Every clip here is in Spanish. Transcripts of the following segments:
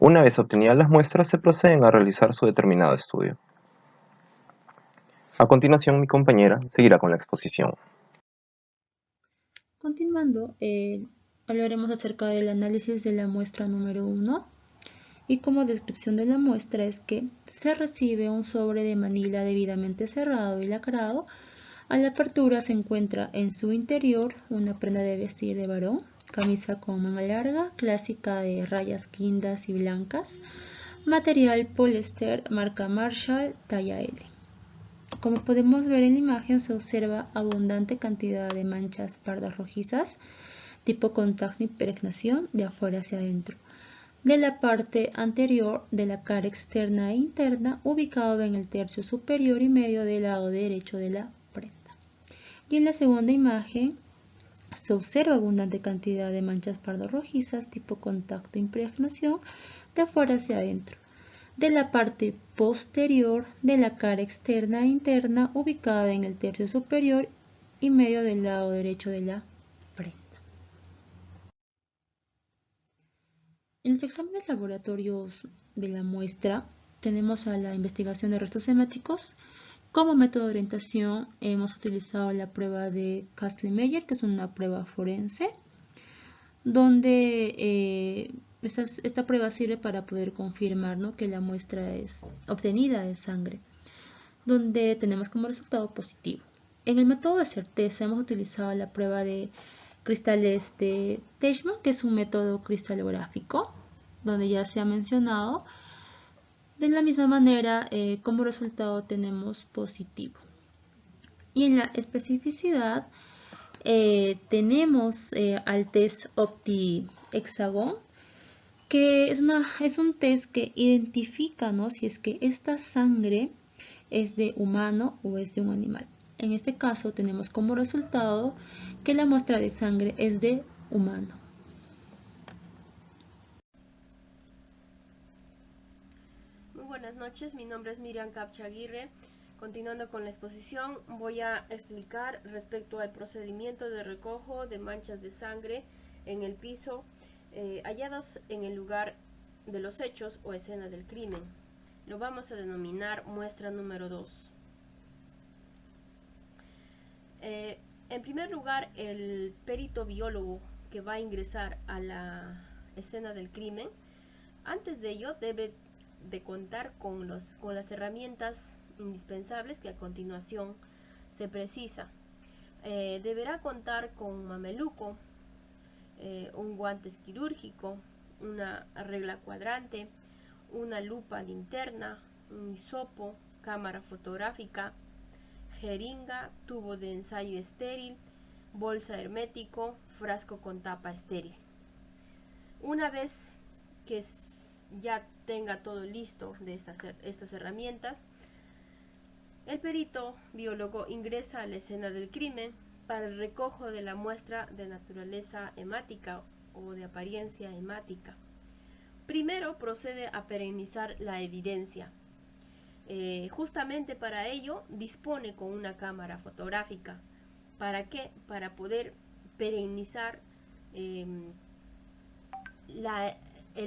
Una vez obtenidas las muestras, se proceden a realizar su determinado estudio. A continuación, mi compañera seguirá con la exposición. Continuando, hablaremos acerca del análisis de la muestra número 1 y como descripción de la muestra es que se recibe un sobre de manila debidamente cerrado y lacrado. A la apertura se encuentra en su interior una prenda de vestir de varón, camisa con manga larga, clásica de rayas guindas y blancas, material poliéster marca Marshall, talla L. Como podemos ver en la imagen, se observa abundante cantidad de manchas pardas rojizas, tipo contacto impregnación de afuera hacia adentro, de la parte anterior de la cara externa e interna, ubicado en el tercio superior y medio del lado derecho de la prenda. Y en la segunda imagen se observa abundante cantidad de manchas pardo rojizas tipo contacto impregnación de afuera hacia adentro, de la parte posterior de la cara externa e interna, ubicada en el tercio superior y medio del lado derecho de la prenda. En los exámenes laboratorios de la muestra tenemos a la investigación de restos hemáticos. Como método de orientación hemos utilizado la prueba de Kastle-Meyer, que es una prueba forense, donde esta prueba sirve para poder confirmar, ¿no?, que la muestra es obtenida de sangre, donde tenemos como resultado positivo. En el método de certeza hemos utilizado la prueba de cristales de Teichmann, que es un método cristalográfico, donde ya se ha mencionado. De la misma manera, como resultado tenemos positivo. Y en la especificidad tenemos al test OptiHexagon, que es un test que identifica, ¿no?, si es que esta sangre es de humano o es de un animal. En este caso tenemos como resultado que la muestra de sangre es de humano. Muy buenas noches, mi nombre es Miriam Capcha Aguirre. Continuando con la exposición, voy a explicar respecto al procedimiento de recojo de manchas de sangre en el piso hallados en el lugar de los hechos o escena del crimen. Lo vamos a denominar muestra número 2. En primer lugar, el perito biólogo que va a ingresar a la escena del crimen, antes de ello debe de contar con las herramientas indispensables que a continuación se precisa. Deberá contar con mameluco, un guante quirúrgico, una regla cuadrante, una lupa linterna, un hisopo, cámara fotográfica, jeringa, tubo de ensayo estéril, bolsa hermético, frasco con tapa estéril. Una vez que ya tenga todo listo de estas herramientas, el perito biólogo ingresa a la escena del crimen para el recojo de la muestra de naturaleza hemática o de apariencia hemática. Primero procede a perennizar la evidencia. Justamente para ello dispone con una cámara fotográfica. ¿Para qué? Para poder perennizar el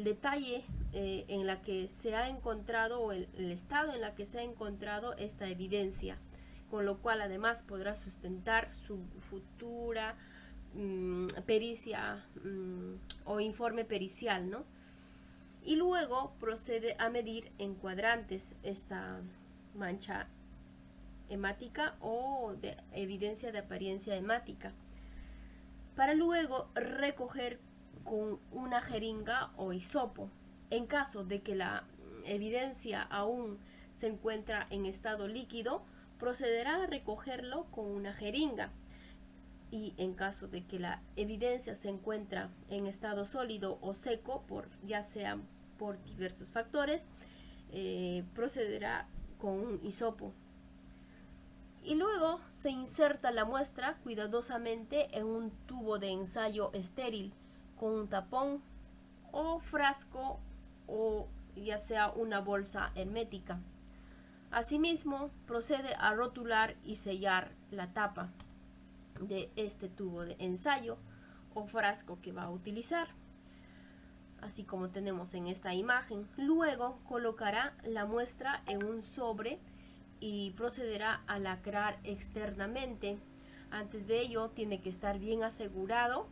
detalle en la que se ha encontrado o el estado en la que se ha encontrado esta evidencia, con lo cual además podrá sustentar su futura pericia o informe pericial, ¿no? Y luego procede a medir en cuadrantes esta mancha hemática o de evidencia de apariencia hemática, para luego recoger con una jeringa o hisopo. En caso de que la evidencia aún se encuentra en estado líquido, procederá a recogerlo con una jeringa. Y en caso de que la evidencia se encuentra en estado sólido o seco, ya sea por diversos factores, procederá con un hisopo. Y luego se inserta la muestra cuidadosamente en un tubo de ensayo estéril con un tapón o frasco o ya sea una bolsa hermética. Asimismo, procede a rotular y sellar la tapa de este tubo de ensayo o frasco que va a utilizar. así como tenemos en esta imagen. Luego colocará la muestra en un sobre y procederá a lacrar externamente. Antes de ello tiene que estar bien asegurado,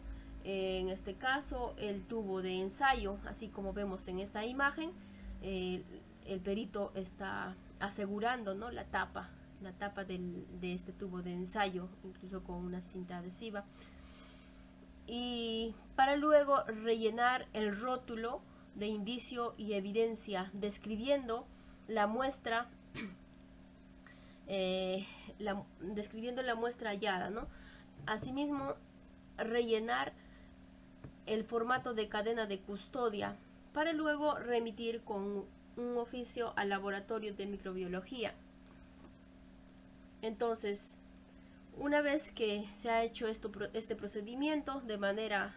en este caso el tubo de ensayo, así como vemos en esta imagen. El perito está asegurando, ¿no?, la tapa de este tubo de ensayo, incluso con una cinta adhesiva. Y para luego rellenar el rótulo de indicio y evidencia, describiendo la muestra, describiendo la muestra hallada, ¿no? Asimismo, rellenar el formato de cadena de custodia para luego remitir con un oficio al laboratorio de microbiología. Entonces, una vez que se ha hecho este procedimiento de manera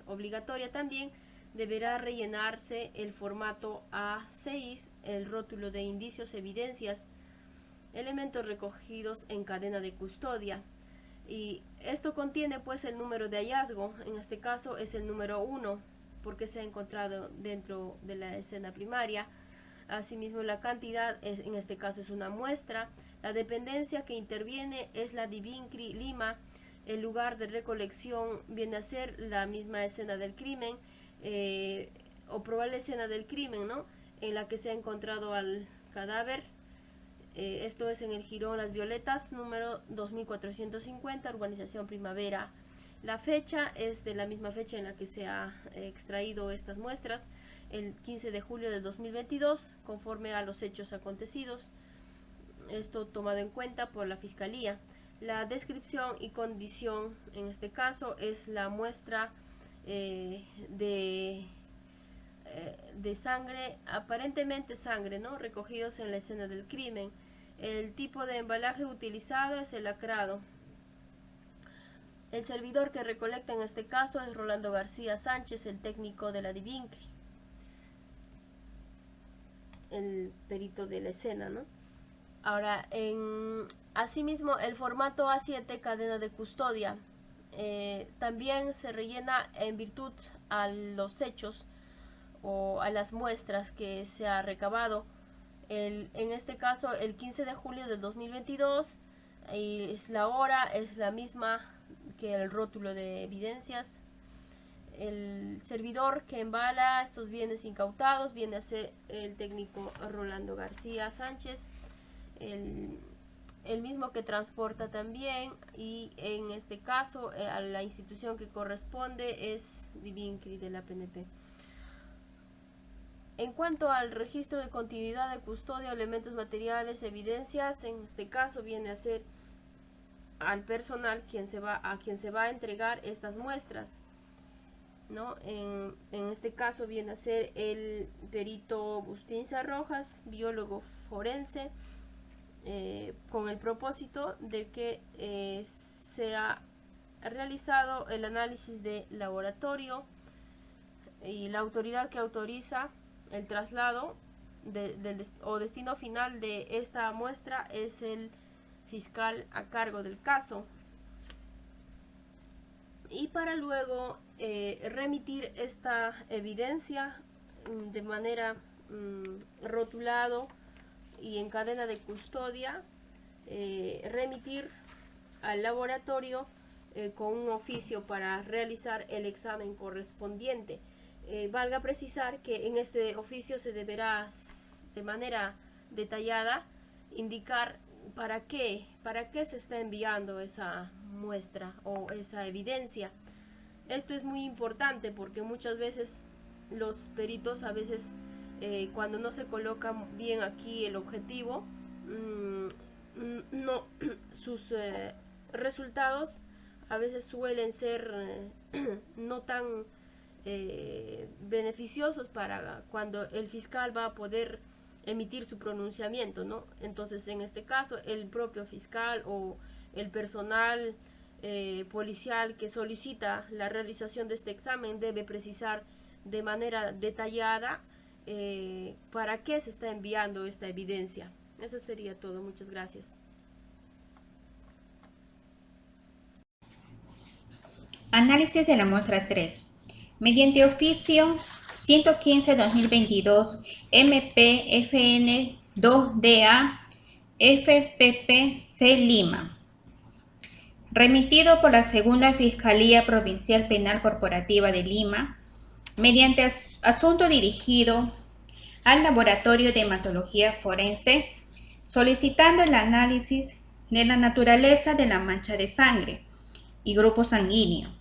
obligatoria, también deberá rellenarse el formato A6, el rótulo de indicios, evidencias, elementos recogidos en cadena de custodia. Y esto contiene pues el número de hallazgo, en este caso es el número 1, porque se ha encontrado dentro de la escena primaria. Asimismo, la cantidad, en este caso es una muestra. La dependencia que interviene es la de Vincri, Lima. El lugar de recolección viene a ser la misma escena del crimen, o probable escena del crimen, ¿no?, en la que se ha encontrado al cadáver. Esto es en el Jirón Las Violetas, número 2450, urbanización Primavera. La fecha es de la misma fecha en la que se ha extraído estas muestras, el 15 de julio de 2022, conforme a los hechos acontecidos. Esto tomado en cuenta por la Fiscalía. La descripción y condición, en este caso, es la muestra de sangre, aparentemente sangre, ¿no?, recogidos en la escena del crimen. El tipo de embalaje utilizado es el lacrado. El servidor que recolecta en este caso es Rolando García Sánchez, el técnico de la Divincri, el perito de la escena, ¿no? Ahora, asimismo, el formato A7, cadena de custodia, también se rellena en virtud a los hechos o a las muestras que se ha recabado. En este caso, el 15 de julio del 2022, y la hora es la misma que el rótulo de evidencias. El servidor que embala estos bienes incautados viene a ser el técnico Rolando García Sánchez, el mismo que transporta también, y en este caso a la institución que corresponde es Divincri de la PNP. En cuanto al registro de continuidad de custodia, elementos materiales, evidencias, en este caso viene a ser al personal a quien se va a entregar estas muestras, ¿no? En este caso viene a ser el perito Bustinza Rojas, biólogo forense, con el propósito de que sea realizado el análisis de laboratorio, y la autoridad que autoriza el traslado o destino final de esta muestra es el fiscal a cargo del caso. Y para luego remitir esta evidencia de manera rotulado y en cadena de custodia, remitir al laboratorio con un oficio para realizar el examen correspondiente. Valga precisar que en este oficio se deberá de manera detallada indicar para qué se está enviando esa muestra o esa evidencia. Esto es muy importante porque muchas veces los peritos, a veces cuando no se coloca bien aquí el objetivo, sus resultados a veces suelen ser no tan beneficiosos para cuando el fiscal va a poder emitir su pronunciamiento, ¿no? Entonces, en este caso, el propio fiscal o el personal policial que solicita la realización de este examen debe precisar de manera detallada para qué se está enviando esta evidencia. Eso sería todo. Muchas gracias. Análisis de la muestra 3. Mediante oficio 115-2022 MPFN 2DA FPPC Lima. Remitido por la Segunda Fiscalía Provincial Penal Corporativa de Lima, mediante asunto dirigido al Laboratorio de Hematología Forense, solicitando el análisis de la naturaleza de la mancha de sangre y grupo sanguíneo.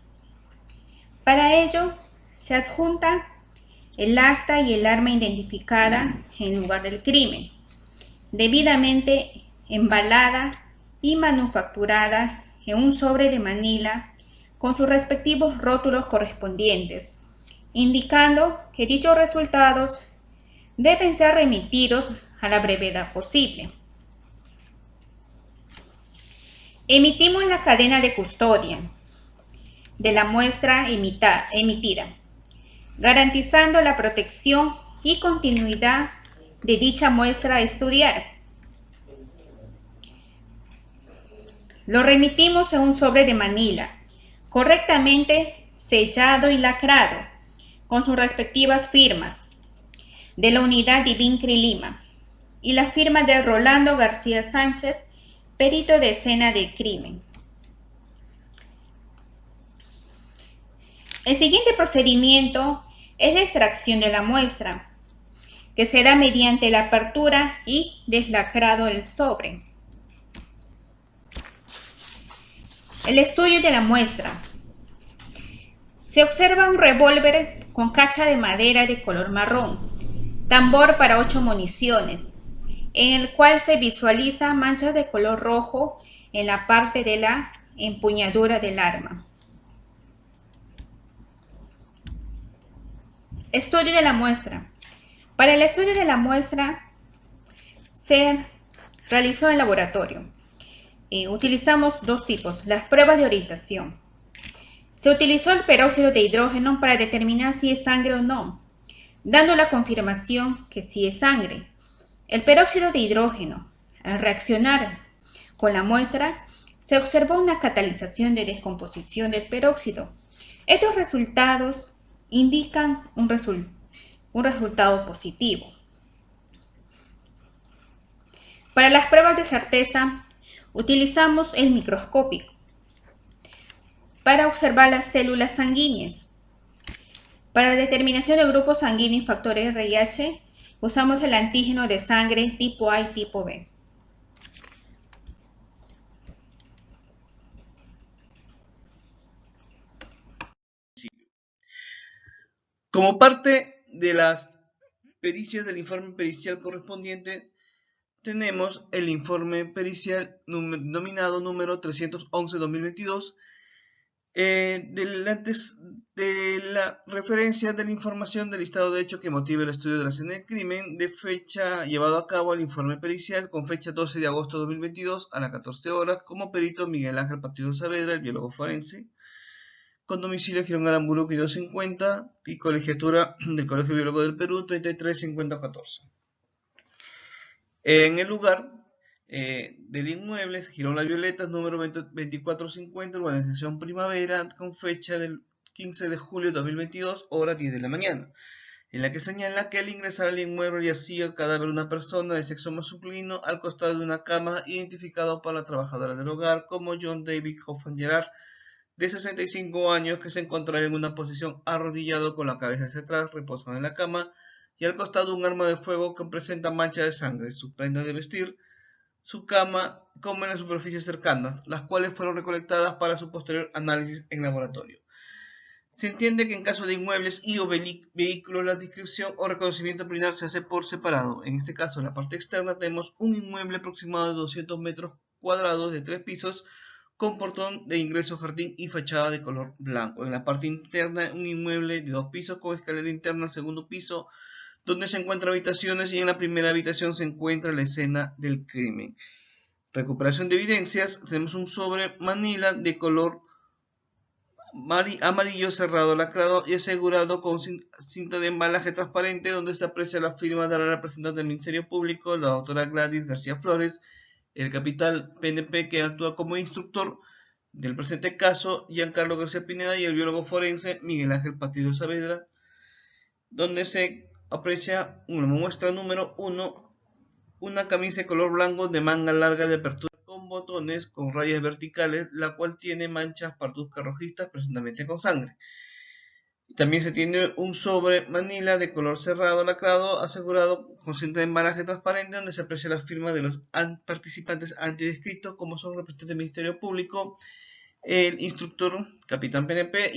Para ello, se adjunta el acta y el arma identificada en el lugar del crimen, debidamente embalada y manufacturada en un sobre de Manila con sus respectivos rótulos correspondientes, indicando que dichos resultados deben ser remitidos a la brevedad posible. Emitimos la cadena de custodia de la muestra emitida, garantizando la protección y continuidad de dicha muestra a estudiar. Lo remitimos en un sobre de Manila, correctamente sellado y lacrado, con sus respectivas firmas, de la unidad de INCRI Lima, y la firma de Rolando García Sánchez, perito de escena del crimen. El siguiente procedimiento es la extracción de la muestra, que se da mediante la apertura y deslacrado del sobre. El estudio de la muestra. Se observa un revólver con cacha de madera de color marrón, tambor para 8 municiones, en el cual se visualiza manchas de color rojo en la parte de la empuñadura del arma. Estudio de la muestra. Para el estudio de la muestra se realizó en laboratorio. Utilizamos dos tipos, las pruebas de orientación. Se utilizó el peróxido de hidrógeno para determinar si es sangre o no, dando la confirmación que sí es sangre. El peróxido de hidrógeno, al reaccionar con la muestra, se observó una catalización de descomposición del peróxido. Estos resultados indican un resultado positivo. Para las pruebas de certeza, utilizamos el microscópico para observar las células sanguíneas. Para la determinación de grupos sanguíneos y factores RH, usamos el antígeno de sangre tipo A y tipo B. Como parte de las pericias del informe pericial correspondiente, tenemos el informe pericial nominado número 311-2022, de la referencia de la información del listado de hechos que motive el estudio de la escena del crimen, de fecha llevado a cabo el informe pericial con fecha 12 de agosto de 2022 a las 14 horas, como perito Miguel Ángel Patricio Saavedra, el biólogo forense, con domicilio Girón Aramburu 550 y colegiatura del Colegio Biólogo del Perú 335014. En el lugar del inmueble, Girón Las Violetas, número 2450, urbanización Primavera, con fecha del 15 de julio de 2022, hora 10 de la mañana, en la que señala que al ingresar al inmueble yacía el cadáver de una persona de sexo masculino al costado de una cama, identificado por la trabajadora del hogar como John David Hoffman Gerard, de 65 años, que se encontraba en una posición arrodillado con la cabeza hacia atrás, reposando en la cama, y al costado un arma de fuego que presenta mancha de sangre, sus prendas de vestir, su cama, como en las superficies cercanas, las cuales fueron recolectadas para su posterior análisis en laboratorio. Se entiende que en caso de inmuebles y o vehículos, la descripción o reconocimiento preliminar se hace por separado. En este caso, en la parte externa tenemos un inmueble aproximado de 200 metros cuadrados de 3 pisos, con portón de ingreso, jardín y fachada de color blanco. En la parte interna, un inmueble de 2 pisos con escalera interna al segundo piso, donde se encuentran habitaciones, y en la primera habitación se encuentra la escena del crimen. Recuperación de evidencias. Tenemos un sobre Manila de color amarillo cerrado, lacrado y asegurado con cinta de embalaje transparente, donde se aprecia la firma de la representante del Ministerio Público, la doctora Gladys García Flores, el capital PNP que actúa como instructor del presente caso, Giancarlo García Pineda, y el biólogo forense Miguel Ángel Patricio Saavedra. donde se aprecia una muestra número 1, una camisa de color blanco de manga larga de apertura con botones con rayas verticales, la cual tiene manchas parduzcas rojizas presuntamente con sangre. También se tiene un sobre manila de color cerrado lacrado asegurado con cinta de embalaje transparente, donde se aprecia la firma de los participantes antes descritos, como son representantes del Ministerio Público, el instructor, capitán PNP